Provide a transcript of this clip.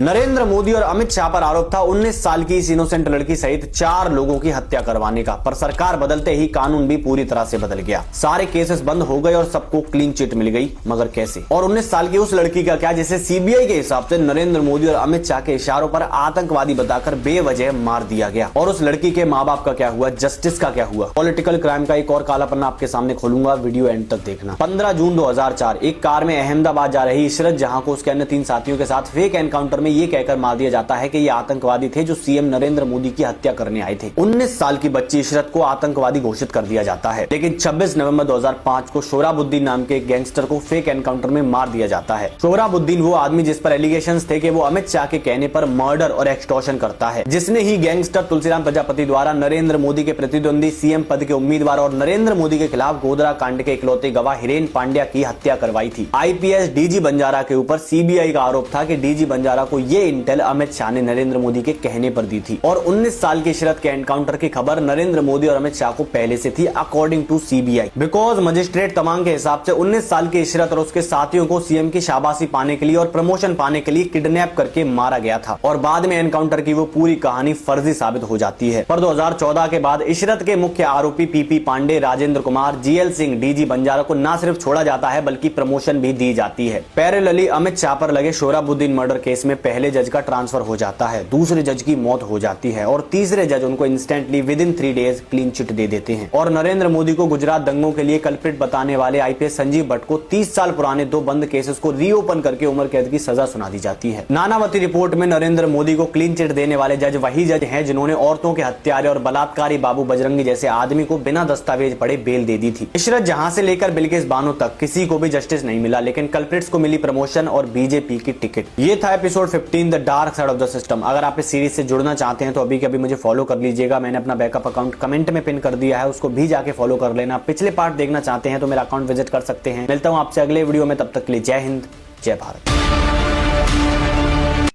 नरेंद्र मोदी और अमित शाह पर आरोप था 19 साल की इस इनोसेंट लड़की सहित 4 लोगों की हत्या करवाने का, पर सरकार बदलते ही कानून भी पूरी तरह से बदल गया। सारे केसेस बंद हो गए और सबको क्लीन चिट मिल गई, मगर कैसे? और 19 साल की उस लड़की का क्या जिसे सीबीआई के हिसाब से नरेंद्र मोदी और अमित शाह के इशारों पर आतंकवादी बताकर बेवजह मार दिया गया। और उस लड़की के माँ बाप का क्या हुआ, जस्टिस का क्या हुआ? पॉलिटिकल क्राइम का एक और काला पन्ना आपके सामने खोलूंगा, वीडियो एंड तक देखना। 15 जून 2004 एक कार में अहमदाबाद जा रही इशरत जहां को उसके अन्य 3 साथियों के साथ फेक एनकाउंटर में ये कहकर मार दिया जाता है कि ये आतंकवादी थे जो सीएम नरेंद्र मोदी की हत्या करने आए थे। 19 साल की बच्ची इशरत को आतंकवादी घोषित कर दिया जाता है, लेकिन 26 नवंबर 2005 को सोहराबुद्दीन नाम के एक गैंगस्टर को फेक एनकाउंटर में मार दिया जाता है। सोहराबुद्दीन वो आदमी जिस पर एलिगेशंस थे कि वो अमित शाह के कहने पर मर्डर और एक्सटॉर्शन करता है, जिसने ही गैंगस्टर तुलसीराम प्रजापति द्वारा नरेंद्र मोदी के प्रतिद्वंदी सीएम पद के उम्मीदवार और नरेंद्र मोदी के खिलाफ गोधरा कांड के इकलौते गवाह हिरेन पांड्या की हत्या करवाई थी। आईपीएस डीजी बंजारा के ऊपर सीबीआई का आरोप था कि डीजी बंजारा को ये इंटेल अमित शाह ने नरेंद्र मोदी के कहने पर दी थी। और 19 साल की इशरत के एनकाउंटर की खबर नरेंद्र मोदी और अमित शाह को पहले से थी, according to CBI. Because magistrate Tamang के हिसाब से 19 साल की इशरत और उसके साथियों को सीएम की शाबाशी पाने के लिए और प्रमोशन पाने के लिए किडनैप करके मारा गया था। और बाद में एनकाउंटर की वो पूरी कहानी फर्जी साबित हो जाती है। पर 2014 के बाद इशरत के मुख्य आरोपी PP Pandey, Rajendra Kumar, GL Singh, DG Vanzara को न सिर्फ छोड़ा जाता है बल्कि प्रमोशन भी दी जाती है। पैरेलली अमित शाह पर लगे सोहराबुद्दीन मर्डर केस में पहले जज का ट्रांसफर हो जाता है, दूसरे जज की मौत हो जाती है और तीसरे जज उनको instantly within 3 days clean chit दे देते हैं। और नरेंद्र मोदी को गुजरात दंगों के लिए कल्प्रिट बताने वाले आईपीएस संजीव भट्ट को 30 साल पुराने 2 बंद केसेस को रीओपन करके उम्र कैद की सजा सुना दी जाती है। नानावती रिपोर्ट में नरेंद्र मोदी को क्लीन चिट देने वाले जज वही जज हैं जिन्होंने औरतों के हत्यारे और बलात्कारी बाबू बजरंगी जैसे आदमी को बिना दस्तावेज पढ़े बेल दे दी थी। इशरत जहां से लेकर बिल्किस बानो तक किसी को भी जस्टिस नहीं मिला, लेकिन कल्प्रिट्स को मिली प्रमोशन और बीजेपी की टिकट। ये था episode 15 the dark side of the system. अगर आप इस सीरीज से जुड़ना चाहते हैं तो अभी के अभी मुझे फॉलो कर लीजिएगा। मैंने अपना बैकअप अकाउंट कमेंट में पिन कर दिया है, उसको भी जाके फॉलो कर लेना। पिछले पार्ट देखना चाहते हैं तो मेरा अकाउंट विजिट कर सकते हैं। मिलता हूं आपसे अगले वीडियो में, तब तक के लिए जय हिंद, जय भारत।